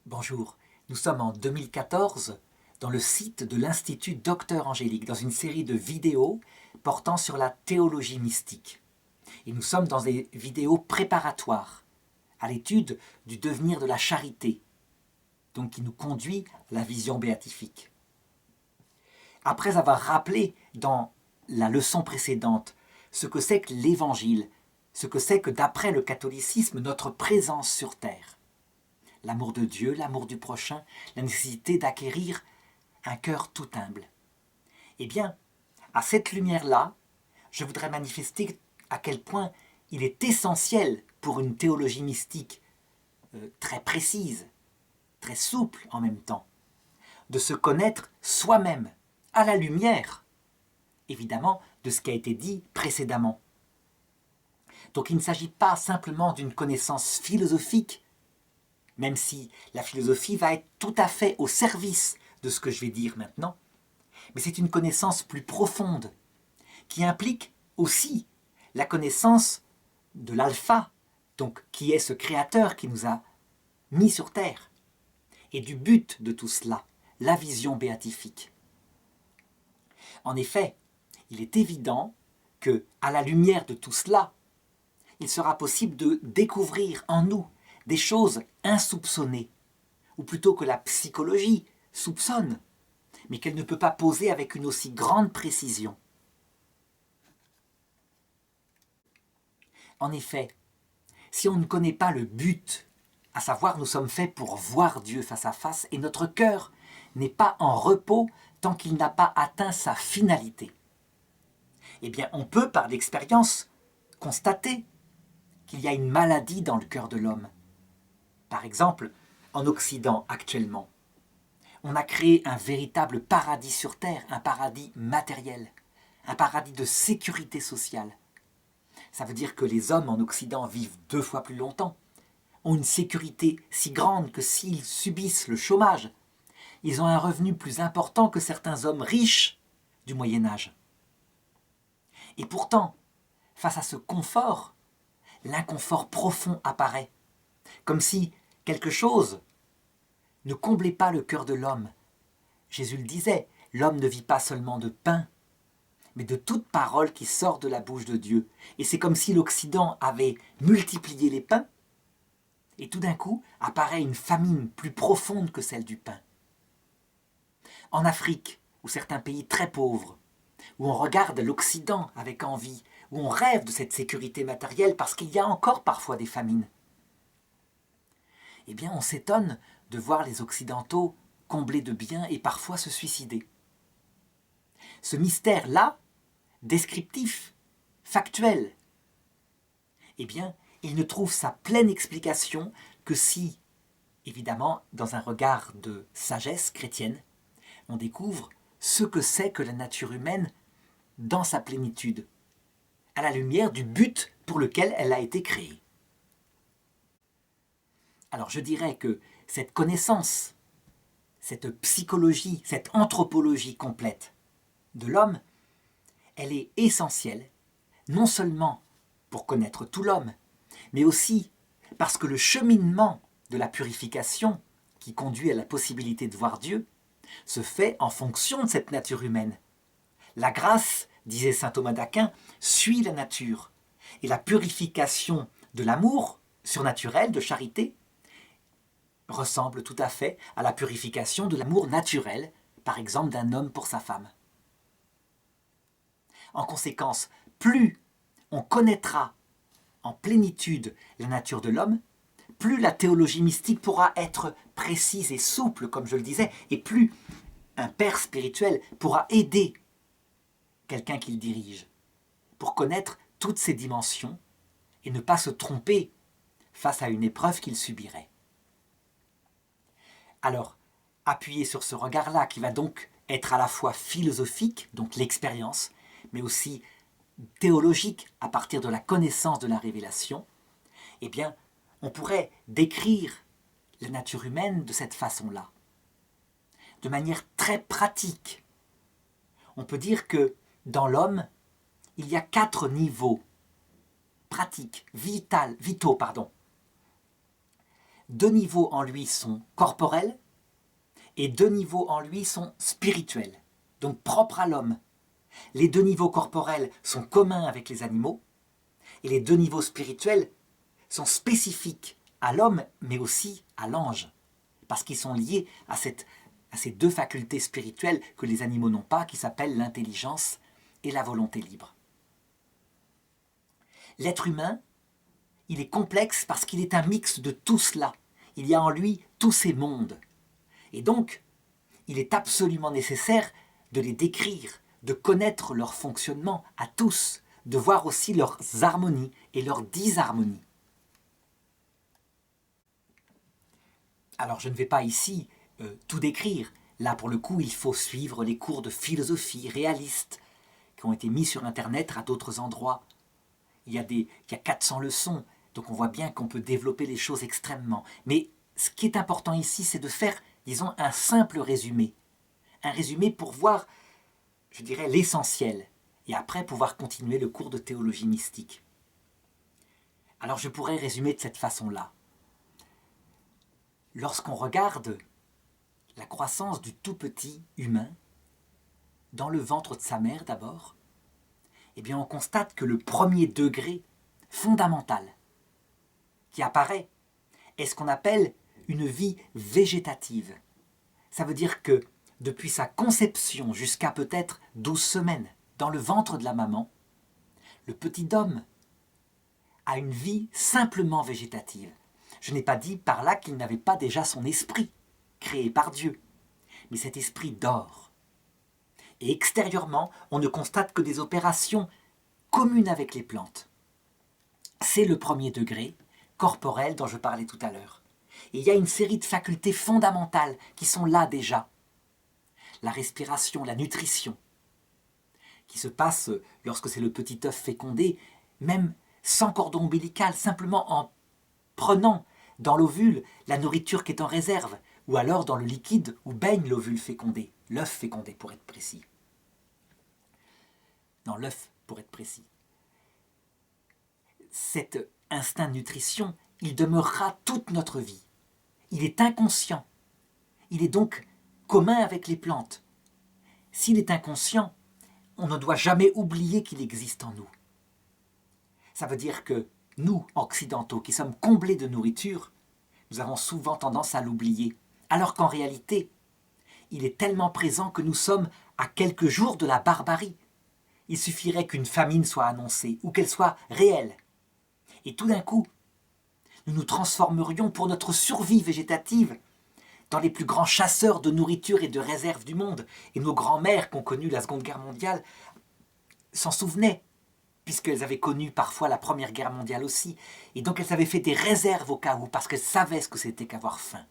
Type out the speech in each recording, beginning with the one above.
Bonjour, nous sommes en 2014 dans le site de l'Institut Docteur Angélique, dans une série de vidéos portant sur la théologie mystique. Et nous sommes dans des vidéos préparatoires à l'étude du devenir de la charité, donc qui nous conduit à la vision béatifique. Après avoir rappelé dans la leçon précédente ce que c'est que l'Évangile, ce que c'est que d'après le catholicisme notre présence sur terre, l'amour de Dieu, l'amour du prochain, la nécessité d'acquérir un cœur tout humble. Eh bien, à cette lumière-là, je voudrais manifester à quel point il est essentiel pour une théologie mystique très précise, très souple en même temps, de se connaître soi-même, à la lumière, évidemment, de ce qui a été dit précédemment. Donc il ne s'agit pas simplement d'une connaissance philosophique, même si la philosophie va être tout à fait au service de ce que je vais dire maintenant, mais c'est une connaissance plus profonde, qui implique aussi la connaissance de l'alpha, donc qui est ce créateur qui nous a mis sur terre, et du but de tout cela, la vision béatifique. En effet, il est évident que, à la lumière de tout cela, il sera possible de découvrir en nous des choses insoupçonnées, ou plutôt que la psychologie soupçonne, mais qu'elle ne peut pas poser avec une aussi grande précision. En effet, si on ne connaît pas le but, à savoir nous sommes faits pour voir Dieu face à face, et notre cœur n'est pas en repos tant qu'il n'a pas atteint sa finalité, eh bien on peut par l'expérience constater qu'il y a une maladie dans le cœur de l'homme. Par exemple, en Occident actuellement, on a créé un véritable paradis sur terre, un paradis matériel, un paradis de sécurité sociale. Ça veut dire que les hommes en Occident vivent 2 fois plus longtemps, ont une sécurité si grande que s'ils subissent le chômage, ils ont un revenu plus important que certains hommes riches du Moyen Âge. Et pourtant, face à ce confort, l'inconfort profond apparaît, comme si quelque chose ne comblait pas le cœur de l'homme. Jésus le disait, l'homme ne vit pas seulement de pain, mais de toute parole qui sort de la bouche de Dieu. Et c'est comme si l'Occident avait multiplié les pains, et tout d'un coup apparaît une famine plus profonde que celle du pain. En Afrique, ou certains pays très pauvres, où on regarde l'Occident avec envie, où on rêve de cette sécurité matérielle parce qu'il y a encore parfois des famines, eh bien on s'étonne de voir les Occidentaux comblés de biens et parfois se suicider. Ce mystère-là, descriptif, factuel, eh bien, il ne trouve sa pleine explication que si, évidemment, dans un regard de sagesse chrétienne, on découvre ce que c'est que la nature humaine dans sa plénitude, à la lumière du but pour lequel elle a été créée. Alors je dirais que cette connaissance, cette psychologie, cette anthropologie complète de l'homme, elle est essentielle, non seulement pour connaître tout l'homme, mais aussi parce que le cheminement de la purification qui conduit à la possibilité de voir Dieu se fait en fonction de cette nature humaine. La grâce, disait saint Thomas d'Aquin, suit la nature, et la purification de l'amour surnaturel, de charité, ressemble tout à fait à la purification de l'amour naturel, par exemple d'un homme pour sa femme. En conséquence, plus on connaîtra en plénitude la nature de l'homme, plus la théologie mystique pourra être précise et souple, comme je le disais, et plus un père spirituel pourra aider quelqu'un qu'il dirige, pour connaître toutes ses dimensions et ne pas se tromper face à une épreuve qu'il subirait. Alors, appuyé sur ce regard-là, qui va donc être à la fois philosophique, donc l'expérience, mais aussi théologique à partir de la connaissance de la révélation, eh bien, on pourrait décrire la nature humaine de cette façon-là, de manière très pratique. On peut dire que dans l'homme, il y a 4 niveaux pratiques, vitaux. 2 niveaux en lui sont corporels et 2 niveaux en lui sont spirituels, donc propres à l'homme. Les 2 niveaux corporels sont communs avec les animaux et les 2 niveaux spirituels sont spécifiques à l'homme mais aussi à l'ange, parce qu'ils sont liés à ces 2 facultés spirituelles que les animaux n'ont pas, qui s'appellent l'intelligence et la volonté libre. L'être humain, il est complexe parce qu'il est un mix de tout cela. Il y a en lui tous ces mondes. Et donc, il est absolument nécessaire de les décrire, de connaître leur fonctionnement à tous, de voir aussi leurs harmonies et leurs disharmonies. Alors, je ne vais pas ici tout décrire. Là, pour le coup, il faut suivre les cours de philosophie réaliste qui ont été mis sur Internet à d'autres endroits. Il y a 400 leçons, donc on voit bien qu'on peut développer les choses extrêmement. Mais ce qui est important ici, c'est de faire, disons, un simple résumé. Un résumé pour voir, je dirais, l'essentiel. Et après, pouvoir continuer le cours de théologie mystique. Alors je pourrais résumer de cette façon-là. Lorsqu'on regarde la croissance du tout petit humain, dans le ventre de sa mère d'abord, eh bien on constate que le premier degré fondamental qui apparaît est ce qu'on appelle une vie végétative. Ça veut dire que depuis sa conception jusqu'à peut-être 12 semaines dans le ventre de la maman, le petit homme a une vie simplement végétative. Je n'ai pas dit par là qu'il n'avait pas déjà son esprit, créé par Dieu, mais cet esprit dort. Et extérieurement, on ne constate que des opérations communes avec les plantes. C'est le premier degré corporel dont je parlais tout à l'heure. Et il y a une série de facultés fondamentales qui sont là déjà. La respiration, la nutrition, qui se passe lorsque c'est le petit œuf fécondé, même sans cordon ombilical, simplement en prenant dans l'ovule la nourriture qui est en réserve, ou alors dans le liquide où baigne l'ovule fécondé, l'œuf fécondé pour être précis. Dans l'œuf pour être précis. Cet instinct de nutrition, il demeurera toute notre vie. Il est inconscient. Il est donc commun avec les plantes. S'il est inconscient, on ne doit jamais oublier qu'il existe en nous. Ça veut dire que nous, occidentaux, qui sommes comblés de nourriture, nous avons souvent tendance à l'oublier, alors qu'en réalité, il est tellement présent que nous sommes à quelques jours de la barbarie. Il suffirait qu'une famine soit annoncée, ou qu'elle soit réelle. Et tout d'un coup, nous nous transformerions pour notre survie végétative dans les plus grands chasseurs de nourriture et de réserves du monde. Et nos grands-mères qui ont connu la Seconde Guerre mondiale s'en souvenaient, puisqu'elles avaient connu parfois la Première Guerre mondiale aussi. Et donc elles avaient fait des réserves au cas où, parce qu'elles savaient ce que c'était qu'avoir faim.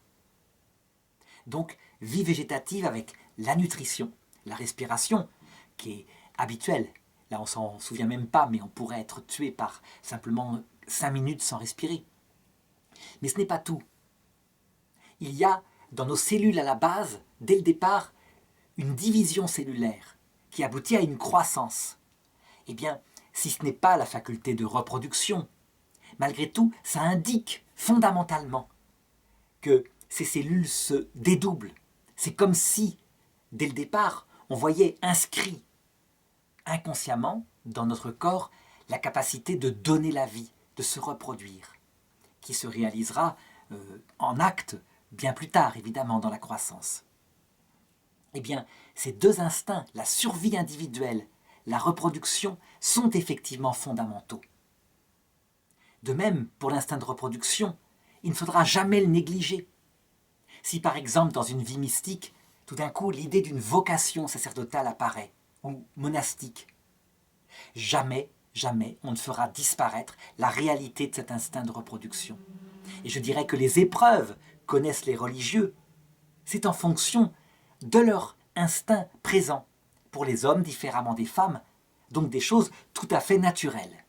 Donc, vie végétative avec la nutrition, la respiration, qui est habituelle. Là, on s'en souvient même pas, mais on pourrait être tué par simplement 5 minutes sans respirer. Mais ce n'est pas tout. Il y a dans nos cellules à la base, dès le départ, une division cellulaire qui aboutit à une croissance. Eh bien, si ce n'est pas la faculté de reproduction, malgré tout, ça indique fondamentalement que ces cellules se dédoublent. C'est comme si, dès le départ, on voyait inscrit inconsciemment dans notre corps la capacité de donner la vie, de se reproduire, qui se réalisera en acte bien plus tard, évidemment, dans la croissance. Eh bien, ces 2 instincts, la survie individuelle, la reproduction, sont effectivement fondamentaux. De même, pour l'instinct de reproduction, il ne faudra jamais le négliger. Si par exemple, dans une vie mystique, tout d'un coup, l'idée d'une vocation sacerdotale apparaît, ou monastique, jamais on ne fera disparaître la réalité de cet instinct de reproduction. Et je dirais que les épreuves connaissent les religieux, c'est en fonction de leur instinct présent, pour les hommes différemment des femmes, donc des choses tout à fait naturelles.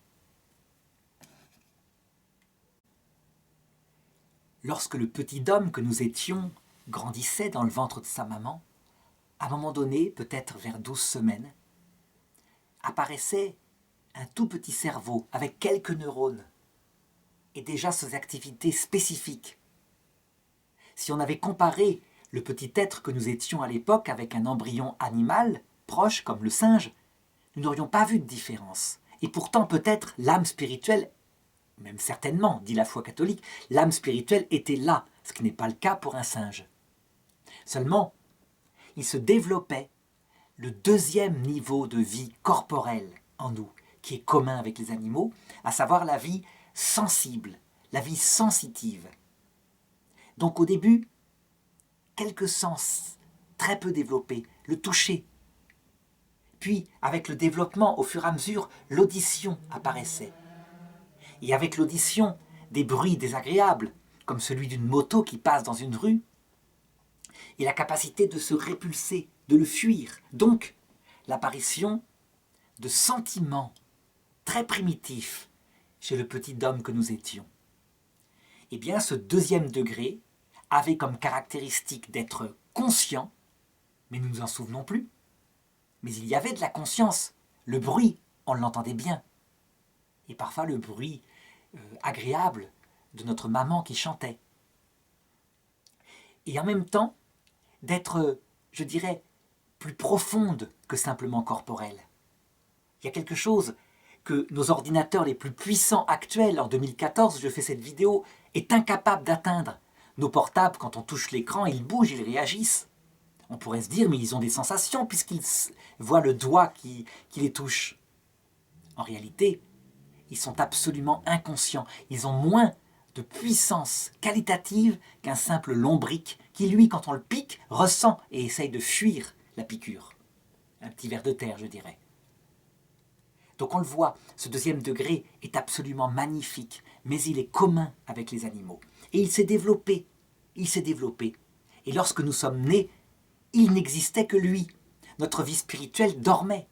Lorsque le petit homme que nous étions grandissait dans le ventre de sa maman, à un moment donné, peut-être vers 12 semaines, apparaissait un tout petit cerveau avec quelques neurones et déjà ses activités spécifiques. si on avait comparé le petit être que nous étions à l'époque avec un embryon animal, proche comme le singe, nous n'aurions pas vu de différence. Et pourtant, peut-être, l'âme spirituelle, même certainement, dit la foi catholique, l'âme spirituelle était là, ce qui n'est pas le cas pour un singe. Seulement, il se développait le deuxième niveau de vie corporelle en nous, qui est commun avec les animaux, à savoir la vie sensible, la vie sensitive. Donc au début, quelques sens très peu développés, le toucher. Puis, avec le développement, au fur et à mesure, l'audition apparaissait. Et avec l'audition, des bruits désagréables, comme celui d'une moto qui passe dans une rue, et la capacité de se répulser, de le fuir. Donc, l'apparition de sentiments très primitifs chez le petit homme que nous étions. Eh bien, ce deuxième degré avait comme caractéristique d'être conscient, mais nous ne nous en souvenons plus. Mais il y avait de la conscience. Le bruit, on l'entendait bien. Et parfois le bruit agréable de notre maman qui chantait. Et en même temps, d'être, je dirais, plus profonde que simplement corporelle. Il y a quelque chose que nos ordinateurs les plus puissants actuels, en 2014, je fais cette vidéo, est incapable d'atteindre. Nos portables, quand on touche l'écran, ils bougent, ils réagissent. On pourrait se dire, mais ils ont des sensations puisqu'ils voient le doigt qui les touche. En réalité, ils sont absolument inconscients. Ils ont moins de puissance qualitative qu'un simple lombric qui, lui, quand on le pique, ressent et essaye de fuir la piqûre. Un petit ver de terre, je dirais. Donc on le voit, ce deuxième degré est absolument magnifique, mais il est commun avec les animaux. Et il s'est développé, Et lorsque nous sommes nés, il n'existait que lui. Notre vie spirituelle dormait.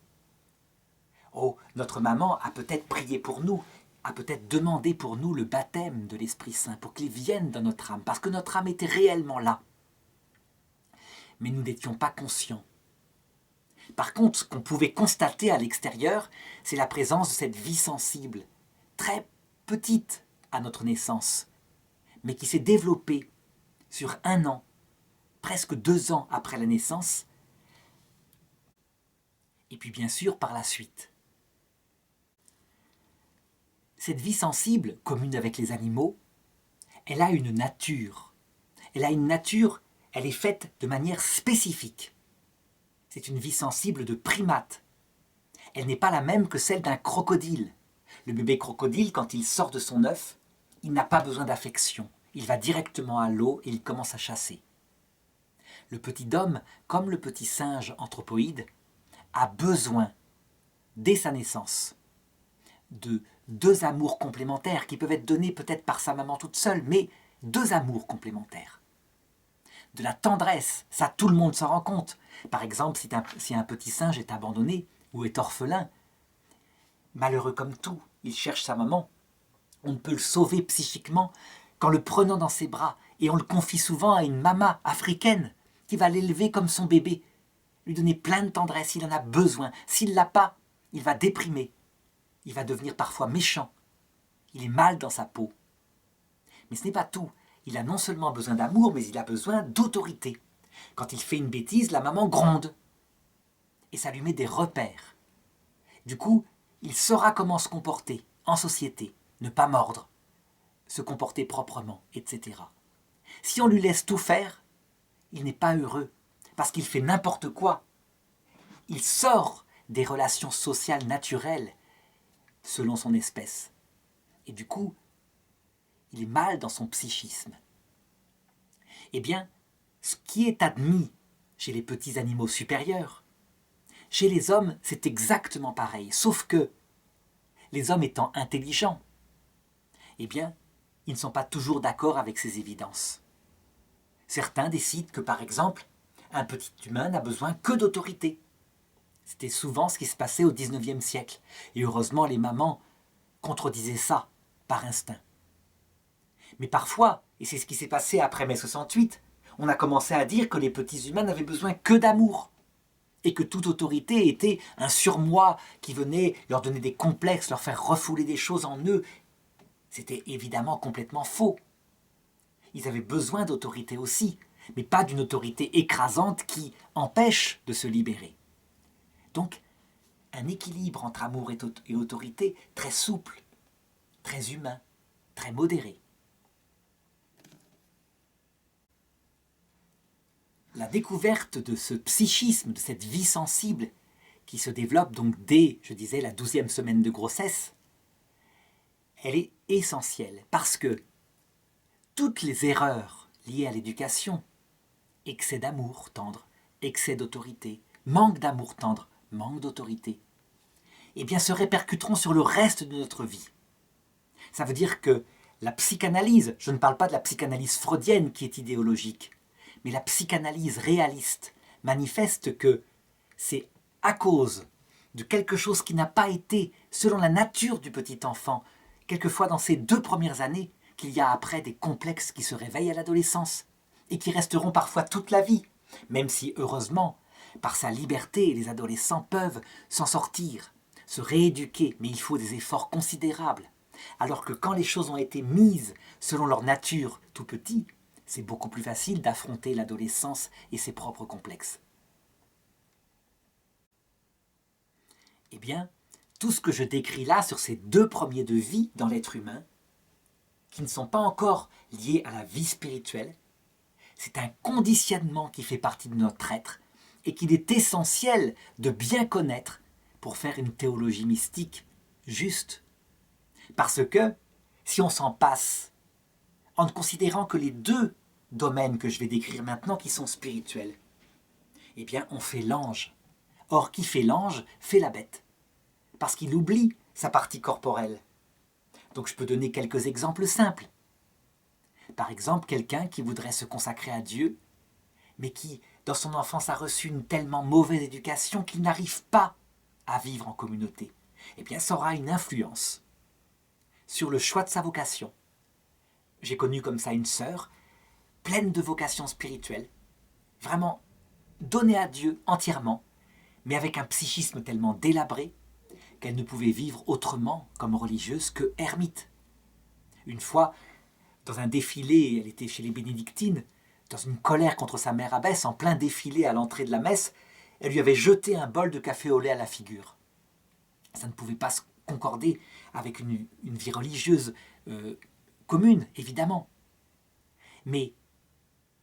Oh, notre maman a peut-être prié pour nous, a peut-être demandé pour nous le baptême de l'Esprit Saint, pour qu'il vienne dans notre âme, parce que notre âme était réellement là. Mais nous n'étions pas conscients. Par contre, ce qu'on pouvait constater à l'extérieur, c'est la présence de cette vie sensible, très petite à notre naissance, mais qui s'est développée sur 1 an, presque 2 ans après la naissance, et puis bien sûr par la suite. Cette vie sensible, commune avec les animaux, elle a une nature. Elle est faite de manière spécifique. C'est une vie sensible de primate. Elle n'est pas la même que celle d'un crocodile. Le bébé crocodile, quand il sort de son œuf, il n'a pas besoin d'affection. Il va directement à l'eau et il commence à chasser. Le petit homme, comme le petit singe anthropoïde, a besoin, dès sa naissance, de 2 amours complémentaires qui peuvent être donnés peut-être par sa maman toute seule, mais 2 amours complémentaires. De la tendresse, ça tout le monde s'en rend compte. Par exemple, si un petit singe est abandonné ou est orphelin, malheureux comme tout, il cherche sa maman. On ne peut le sauver psychiquement qu'en le prenant dans ses bras, et on le confie souvent à une mama africaine qui va l'élever comme son bébé, lui donner plein de tendresse, il en a besoin. S'il ne l'a pas, il va déprimer. Il va devenir parfois méchant. Il est mal dans sa peau. Mais ce n'est pas tout. Il a non seulement besoin d'amour, mais il a besoin d'autorité. Quand il fait une bêtise, la maman gronde. Et ça lui met des repères. Du coup, il saura comment se comporter en société, ne pas mordre, se comporter proprement, etc. Si on lui laisse tout faire, il n'est pas heureux, parce qu'il fait n'importe quoi. Il sort des relations sociales naturelles selon son espèce. Et du coup, il est mal dans son psychisme. Eh bien, ce qui est admis chez les petits animaux supérieurs, chez les hommes, c'est exactement pareil, sauf que les hommes étant intelligents, eh bien, ils ne sont pas toujours d'accord avec ces évidences. Certains décident que, par exemple, un petit humain n'a besoin que d'autorité. C'était souvent ce qui se passait au XIXe siècle. Et heureusement, les mamans contredisaient ça par instinct. Mais parfois, et c'est ce qui s'est passé après mai 68, on a commencé à dire que les petits humains n'avaient besoin que d'amour. Et que toute autorité était un surmoi qui venait leur donner des complexes, leur faire refouler des choses en eux. C'était évidemment complètement faux. Ils avaient besoin d'autorité aussi, mais pas d'une autorité écrasante qui empêche de se libérer. Donc, un équilibre entre amour et autorité très souple, très humain, très modéré. La découverte de ce psychisme, de cette vie sensible, qui se développe donc dès, je disais, la 12e semaine de grossesse, elle est essentielle parce que toutes les erreurs liées à l'éducation, excès d'amour tendre, excès d'autorité, manque d'amour tendre, manque d'autorité, eh bien se répercuteront sur le reste de notre vie. Ça veut dire que la psychanalyse, je ne parle pas de la psychanalyse freudienne qui est idéologique, mais la psychanalyse réaliste manifeste que c'est à cause de quelque chose qui n'a pas été selon la nature du petit enfant, quelquefois dans ces 2 premières années, qu'il y a après des complexes qui se réveillent à l'adolescence et qui resteront parfois toute la vie, même si, heureusement, par sa liberté, les adolescents peuvent s'en sortir, se rééduquer, mais il faut des efforts considérables. Alors que quand les choses ont été mises selon leur nature tout petit, c'est beaucoup plus facile d'affronter l'adolescence et ses propres complexes. Eh bien, tout ce que je décris là sur ces 2 premiers de vie dans l'être humain, qui ne sont pas encore liés à la vie spirituelle, c'est un conditionnement qui fait partie de notre être et qu'il est essentiel de bien connaître pour faire une théologie mystique juste. Parce que si on s'en passe, en ne considérant que les 2 domaines que je vais décrire maintenant qui sont spirituels, eh bien on fait l'ange. Or, qui fait l'ange fait la bête. Parce qu'il oublie sa partie corporelle. Donc je peux donner quelques exemples simples. Par exemple, quelqu'un qui voudrait se consacrer à Dieu, mais qui, dans son enfance, a reçu une tellement mauvaise éducation qu'il n'arrive pas à vivre en communauté. Eh bien, ça aura une influence sur le choix de sa vocation. J'ai connu comme ça une sœur, pleine de vocation spirituelle, vraiment donnée à Dieu entièrement, mais avec un psychisme tellement délabré qu'elle ne pouvait vivre autrement comme religieuse que ermite. Une fois, dans un défilé, elle était chez les bénédictines, dans une colère contre sa mère abbesse, en plein défilé à l'entrée de la messe, elle lui avait jeté un bol de café au lait à la figure. Ça ne pouvait pas se concorder avec une vie religieuse commune, évidemment. Mais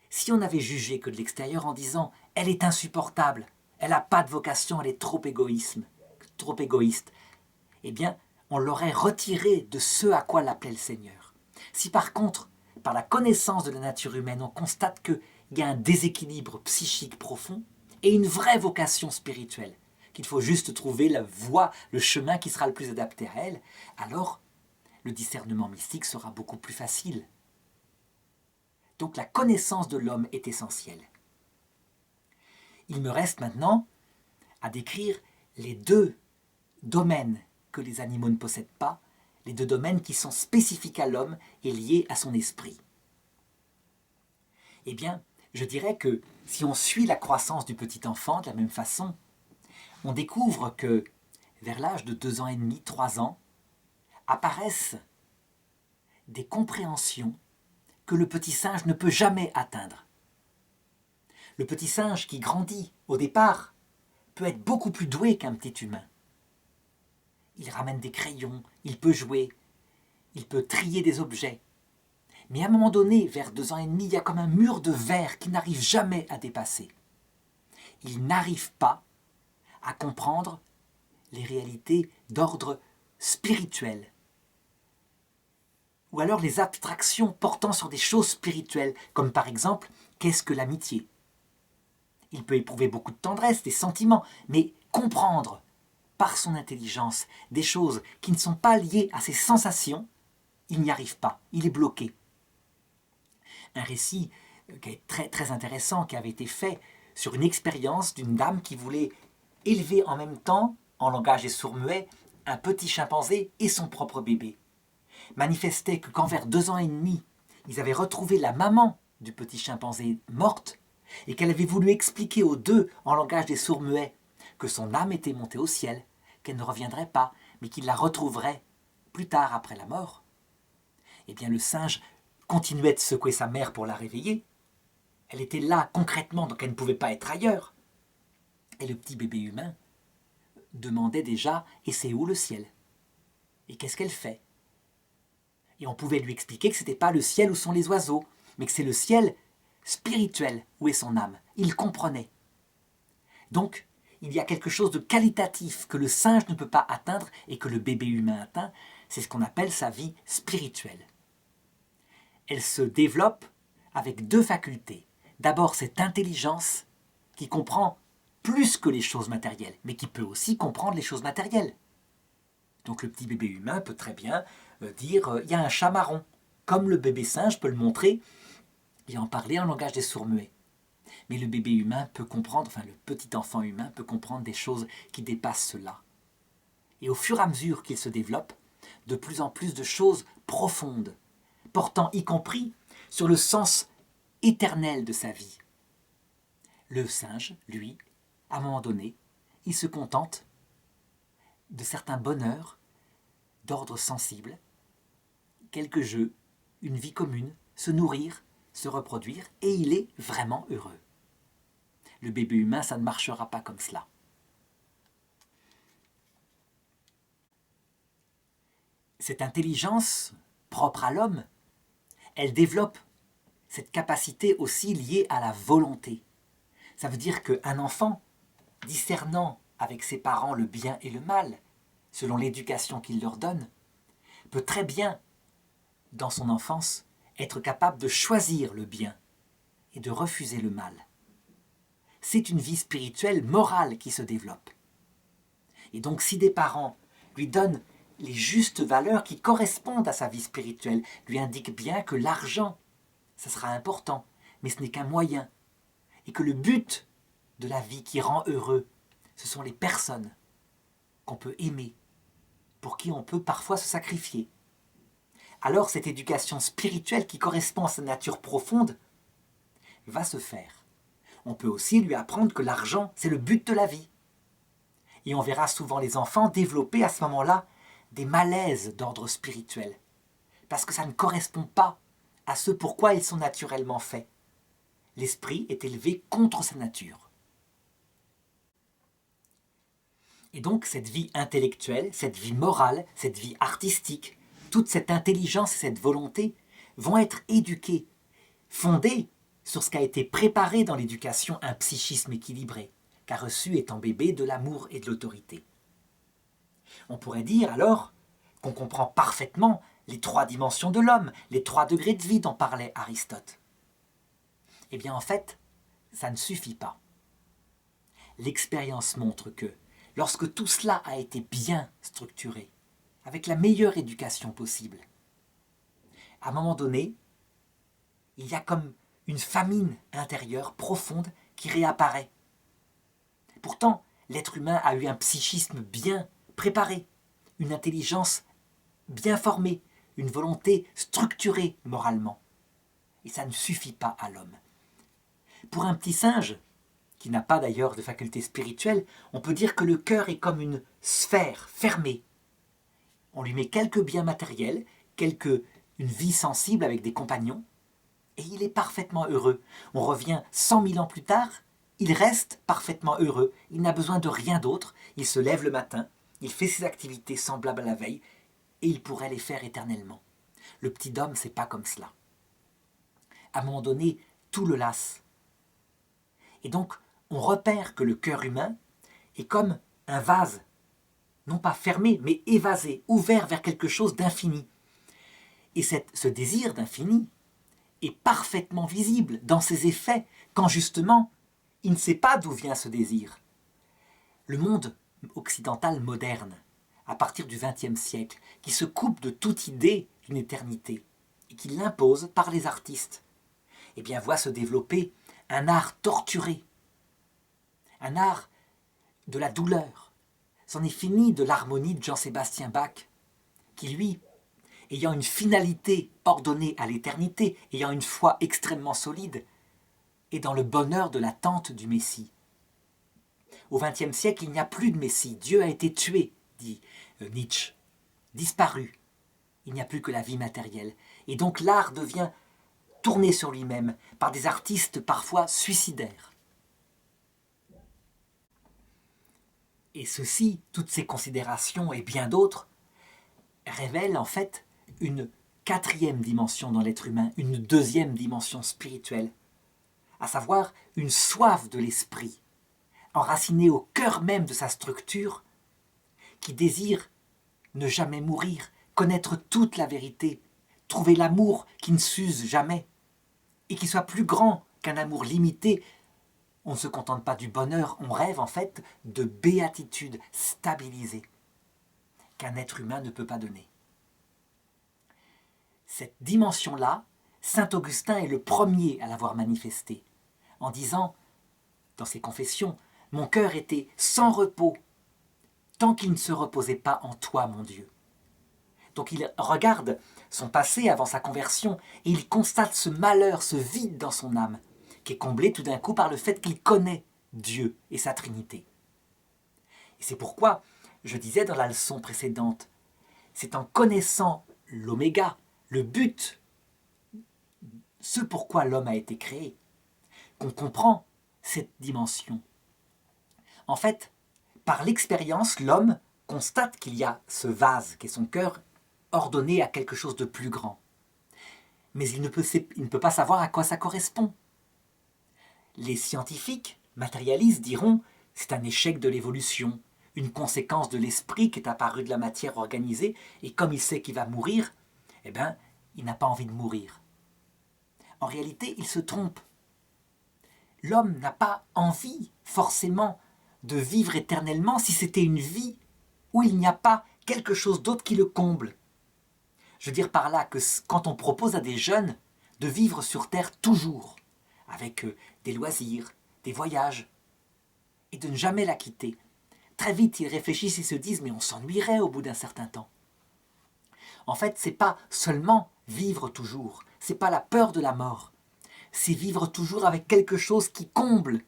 si on avait jugé que de l'extérieur en disant « elle est insupportable, elle n'a pas de vocation, elle est trop égoïste », eh bien, on l'aurait retiré de ce à quoi l'appelait le Seigneur. Si par contre, par la connaissance de la nature humaine, on constate qu'il y a un déséquilibre psychique profond et une vraie vocation spirituelle, qu'il faut juste trouver la voie, le chemin qui sera le plus adapté à elle, alors le discernement mystique sera beaucoup plus facile. Donc la connaissance de l'homme est essentielle. Il me reste maintenant à décrire les 2 domaines que les animaux ne possèdent pas, les 2 domaines qui sont spécifiques à l'homme et liés à son esprit. Eh bien, je dirais que si on suit la croissance du petit enfant de la même façon, on découvre que vers l'âge de 2 ans et demi, 3 ans, apparaissent des compréhensions que le petit singe ne peut jamais atteindre. Le petit singe qui grandit au départ peut être beaucoup plus doué qu'un petit humain. Il ramène des crayons, il peut jouer, il peut trier des objets. Mais à un moment donné, vers 2 ans et demi, il y a comme un mur de verre qu'il n'arrive jamais à dépasser. Il n'arrive pas à comprendre les réalités d'ordre spirituel. Ou alors les abstractions portant sur des choses spirituelles, comme par exemple, qu'est-ce que l'amitié ? Il peut éprouver beaucoup de tendresse, des sentiments, mais comprendre par son intelligence des choses qui ne sont pas liées à ses sensations, il n'y arrive pas, il est bloqué. Un récit qui est très, très intéressant, qui avait été fait sur une expérience d'une dame qui voulait élever en même temps, en langage des sourds-muets, un petit chimpanzé et son propre bébé. Manifestait que quand vers 2 ans et demi, ils avaient retrouvé la maman du petit chimpanzé morte, et qu'elle avait voulu expliquer aux 2, en langage des sourds-muets, que son âme était montée au ciel, qu'elle ne reviendrait pas, mais qu'il la retrouverait plus tard après la mort, eh bien le singe continuait de secouer sa mère pour la réveiller. Elle était là concrètement, donc elle ne pouvait pas être ailleurs. Et le petit bébé humain demandait déjà « Et c'est où le ciel ? Et qu'est-ce qu'elle fait ?» Et on pouvait lui expliquer que ce n'était pas le ciel où sont les oiseaux, mais que c'est le ciel spirituel où est son âme. Il comprenait. Donc, il y a quelque chose de qualitatif que le singe ne peut pas atteindre et que le bébé humain atteint, c'est ce qu'on appelle sa vie spirituelle. Elle se développe avec deux facultés. D'abord, cette intelligence qui comprend plus que les choses matérielles, mais qui peut aussi comprendre les choses matérielles. Donc le petit bébé humain peut très bien dire il y a un chat marron, comme le bébé singe peut le montrer et en parler en langage des sourds-muets. Mais le bébé humain peut comprendre, enfin le petit enfant humain peut comprendre des choses qui dépassent cela. Et au fur et à mesure qu'il se développe, de plus en plus de choses profondes, portant y compris sur le sens éternel de sa vie. Le singe, lui, à un moment donné, il se contente de certains bonheurs d'ordre sensible, quelques jeux, une vie commune, se nourrir, se reproduire, et il est vraiment heureux. Le bébé humain, ça ne marchera pas comme cela. Cette intelligence propre à l'homme, elle développe cette capacité aussi liée à la volonté. Ça veut dire qu'un enfant, discernant avec ses parents le bien et le mal, selon l'éducation qu'il leur donne, peut très bien, dans son enfance, être capable de choisir le bien et de refuser le mal. C'est une vie spirituelle, morale qui se développe. Et donc si des parents lui donnent les justes valeurs qui correspondent à sa vie spirituelle, lui indiquent bien que l'argent, ça sera important, mais ce n'est qu'un moyen, et que le but de la vie qui rend heureux, ce sont les personnes qu'on peut aimer, pour qui on peut parfois se sacrifier. Alors cette éducation spirituelle qui correspond à sa nature profonde va se faire. On peut aussi lui apprendre que l'argent, c'est le but de la vie. Et on verra souvent les enfants développer à ce moment-là des malaises d'ordre spirituel, parce que ça ne correspond pas à ce pourquoi ils sont naturellement faits. L'esprit est élevé contre sa nature. Et donc cette vie intellectuelle, cette vie morale, cette vie artistique, toute cette intelligence et cette volonté vont être éduquées, fondées sur ce qu'a été préparé dans l'éducation, un psychisme équilibré, qu'a reçu étant bébé de l'amour et de l'autorité. On pourrait dire alors qu'on comprend parfaitement les trois dimensions de l'homme, les 3 degrés de vie dont parlait Aristote. Eh bien en fait, ça ne suffit pas. L'expérience montre que lorsque tout cela a été bien structuré, avec la meilleure éducation possible, à un moment donné, il y a comme une famine intérieure profonde qui réapparaît. Pourtant, l'être humain a eu un psychisme bien préparé, une intelligence bien formée, une volonté structurée moralement. Et ça ne suffit pas à l'homme. Pour un petit singe, qui n'a pas d'ailleurs de faculté spirituelle, on peut dire que le cœur est comme une sphère fermée. On lui met quelques biens matériels, une vie sensible avec des compagnons, et il est parfaitement heureux. On revient 100 000 ans plus tard, il reste parfaitement heureux. Il n'a besoin de rien d'autre. Il se lève le matin, il fait ses activités semblables à la veille, et il pourrait les faire éternellement. Le petit homme, c'est pas comme cela. À un moment donné, tout le lasse. Et donc, on repère que le cœur humain est comme un vase, non pas fermé, mais évasé, ouvert vers quelque chose d'infini. Et ce désir d'infini est parfaitement visible dans ses effets, quand justement, il ne sait pas d'où vient ce désir. Le monde occidental moderne, à partir du XXe siècle, qui se coupe de toute idée d'une éternité, et qui l'impose par les artistes, eh bien, voit se développer un art torturé, un art de la douleur. C'en est fini de l'harmonie de Jean-Sébastien Bach, qui lui, ayant une finalité ordonnée à l'éternité, ayant une foi extrêmement solide, est dans le bonheur de l'attente du Messie. Au XXe siècle, il n'y a plus de Messie. Dieu a été tué, dit Nietzsche, disparu. Il n'y a plus que la vie matérielle. Et donc l'art devient tourné sur lui-même par des artistes parfois suicidaires. Et ceci, toutes ces considérations et bien d'autres, révèlent en fait une quatrième dimension dans l'être humain, une deuxième dimension spirituelle, à savoir une soif de l'esprit, enracinée au cœur même de sa structure, qui désire ne jamais mourir, connaître toute la vérité, trouver l'amour qui ne s'use jamais, et qui soit plus grand qu'un amour limité. On ne se contente pas du bonheur, on rêve en fait de béatitude stabilisée, qu'un être humain ne peut pas donner. Cette dimension-là, saint Augustin est le premier à l'avoir manifestée, en disant, dans ses confessions, « Mon cœur était sans repos, tant qu'il ne se reposait pas en toi, mon Dieu. » Donc il regarde son passé avant sa conversion, et il constate ce malheur, ce vide dans son âme, qui est comblé tout d'un coup par le fait qu'il connaît Dieu et sa Trinité. Et c'est pourquoi, je disais dans la leçon précédente, c'est en connaissant l'oméga, le but, ce pourquoi l'homme a été créé, qu'on comprend cette dimension. En fait, par l'expérience, l'homme constate qu'il y a ce vase qui est son cœur ordonné à quelque chose de plus grand. Mais il ne peut pas savoir à quoi ça correspond. Les scientifiques matérialistes diront « c'est un échec de l'évolution, une conséquence de l'esprit qui est apparu de la matière organisée, et comme il sait qu'il va mourir, eh bien, il n'a pas envie de mourir. » En réalité, il se trompe. L'homme n'a pas envie, forcément, de vivre éternellement si c'était une vie où il n'y a pas quelque chose d'autre qui le comble. Je veux dire par là que quand on propose à des jeunes de vivre sur Terre toujours, avec des loisirs, des voyages, et de ne jamais la quitter, très vite ils réfléchissent et se disent « mais on s'ennuierait au bout d'un certain temps ». En fait, c'est pas seulement vivre toujours, c'est pas la peur de la mort, c'est vivre toujours avec quelque chose qui comble,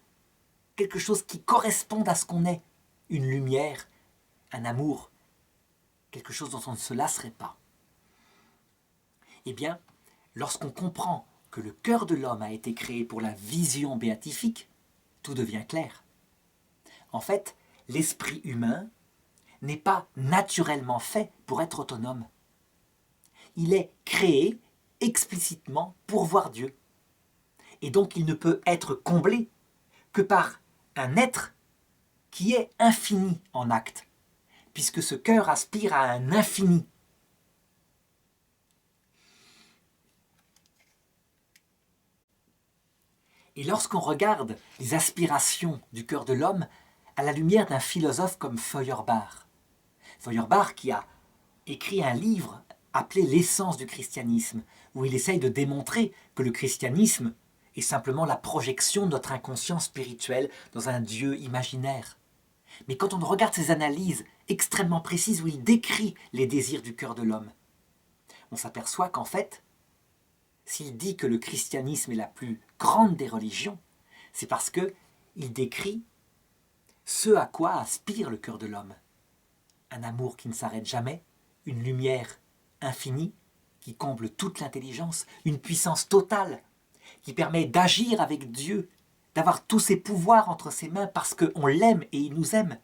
quelque chose qui corresponde à ce qu'on est, une lumière, un amour, quelque chose dont on ne se lasserait pas. Eh bien, lorsqu'on comprend que le cœur de l'homme a été créé pour la vision béatifique, tout devient clair. En fait, l'esprit humain n'est pas naturellement fait pour être autonome. Il est créé explicitement pour voir Dieu. Et donc il ne peut être comblé que par un être qui est infini en acte, puisque ce cœur aspire à un infini. Et lorsqu'on regarde les aspirations du cœur de l'homme à la lumière d'un philosophe comme Feuerbach, Feuerbach qui a écrit un livre appelé L'essence du christianisme, où il essaye de démontrer que le christianisme est simplement la projection de notre inconscient spirituel dans un Dieu imaginaire. Mais quand on regarde ces analyses extrêmement précises où il décrit les désirs du cœur de l'homme, on s'aperçoit qu'en fait, s'il dit que le christianisme est la plus grande des religions, c'est parce qu'il décrit ce à quoi aspire le cœur de l'homme. Un amour qui ne s'arrête jamais, une lumière infinie qui comble toute l'intelligence, une puissance totale qui permet d'agir avec Dieu, d'avoir tous ses pouvoirs entre ses mains parce qu'on l'aime et il nous aime.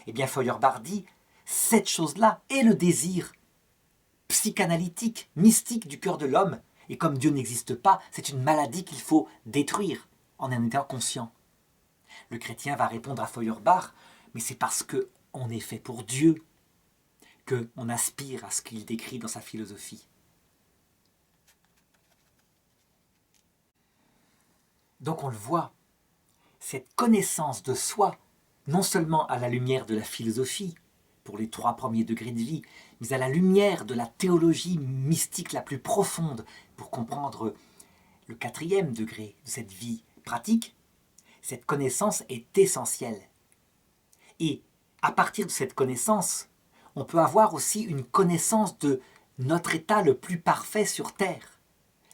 Eh bien, Feuerbach dit, cette chose-là est le désir psychanalytique, mystique du cœur de l'homme. Et comme Dieu n'existe pas, c'est une maladie qu'il faut détruire en en étant conscient. Le chrétien va répondre à Feuerbach, mais c'est parce qu'on est fait pour Dieu qu'on aspire à ce qu'il décrit dans sa philosophie. Donc on le voit, cette connaissance de soi, non seulement à la lumière de la philosophie, pour les 3 premiers degrés de vie, mais à la lumière de la théologie mystique la plus profonde, pour comprendre le 4e degré de cette vie pratique, cette connaissance est essentielle. Et à partir de cette connaissance, on peut avoir aussi une connaissance de notre état le plus parfait sur terre.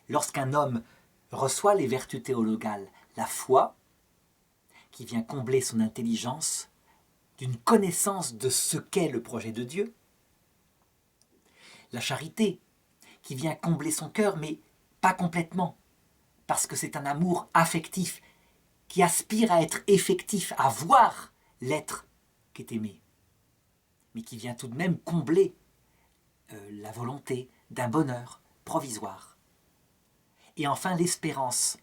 Lorsqu'un homme reçoit les vertus théologales, la foi, qui vient combler son intelligence, d'une connaissance de ce qu'est le projet de Dieu, la charité, qui vient combler son cœur, mais pas complètement, parce que c'est un amour affectif qui aspire à être effectif, à voir l'être qui est aimé, mais qui vient tout de même combler la volonté d'un bonheur provisoire. Et enfin l'espérance,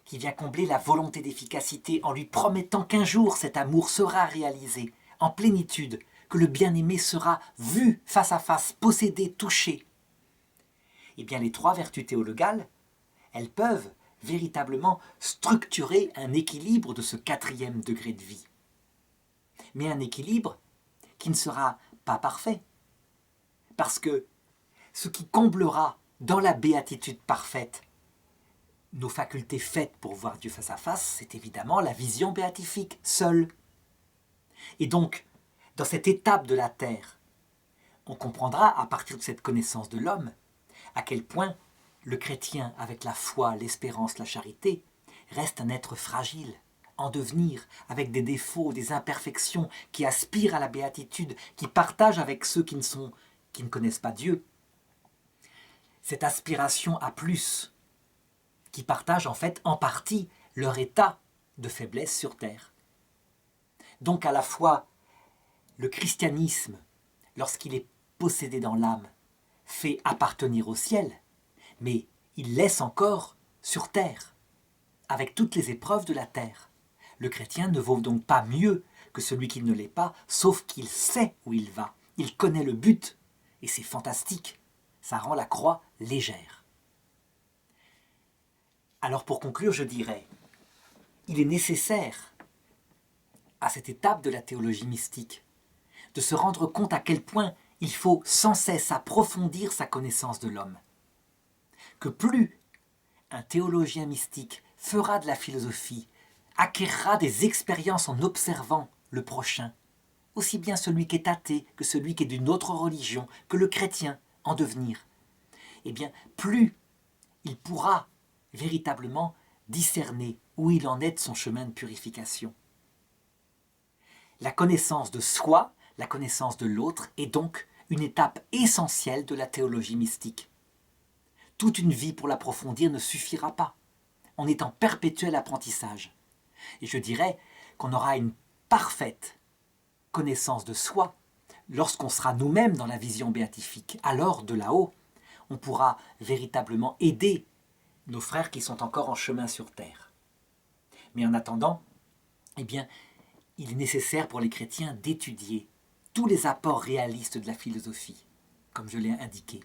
qui vient combler la volonté d'efficacité en lui promettant qu'un jour cet amour sera réalisé en plénitude, que le bien-aimé sera vu face à face, possédé, touché. Eh bien les trois vertus théologales, elles peuvent véritablement structurer un équilibre de ce 4e degré de vie. Mais un équilibre qui ne sera pas parfait. Parce que ce qui comblera dans la béatitude parfaite nos facultés faites pour voir Dieu face à face, c'est évidemment la vision béatifique seule. Et donc, dans cette étape de la terre, on comprendra à partir de cette connaissance de l'homme à quel point le chrétien, avec la foi, l'espérance, la charité, reste un être fragile, en devenir, avec des défauts, des imperfections, qui aspire à la béatitude, qui partage avec ceux qui ne connaissent pas Dieu. Cette aspiration à plus, qui partagent en fait en partie leur état de faiblesse sur terre. Donc à la fois, le christianisme, lorsqu'il est possédé dans l'âme, fait appartenir au ciel, mais il laisse encore sur terre, avec toutes les épreuves de la terre. Le chrétien ne vaut donc pas mieux que celui qui ne l'est pas, sauf qu'il sait où il va, il connaît le but, et c'est fantastique, ça rend la croix légère. Alors pour conclure, je dirais, il est nécessaire, à cette étape de la théologie mystique, de se rendre compte à quel point il faut sans cesse approfondir sa connaissance de l'homme. Que plus un théologien mystique fera de la philosophie, acquérera des expériences en observant le prochain, aussi bien celui qui est athée que celui qui est d'une autre religion, que le chrétien en devenir, eh bien, plus il pourra véritablement discerner où il en est de son chemin de purification. La connaissance de soi, la connaissance de l'autre est donc une étape essentielle de la théologie mystique. Toute une vie pour l'approfondir ne suffira pas. On est en perpétuel apprentissage. Et je dirais qu'on aura une parfaite connaissance de soi lorsqu'on sera nous-mêmes dans la vision béatifique. Alors, de là-haut, on pourra véritablement aider nos frères qui sont encore en chemin sur terre. Mais en attendant, eh bien, il est nécessaire pour les chrétiens d'étudier tous les apports réalistes de la philosophie, comme je l'ai indiqué,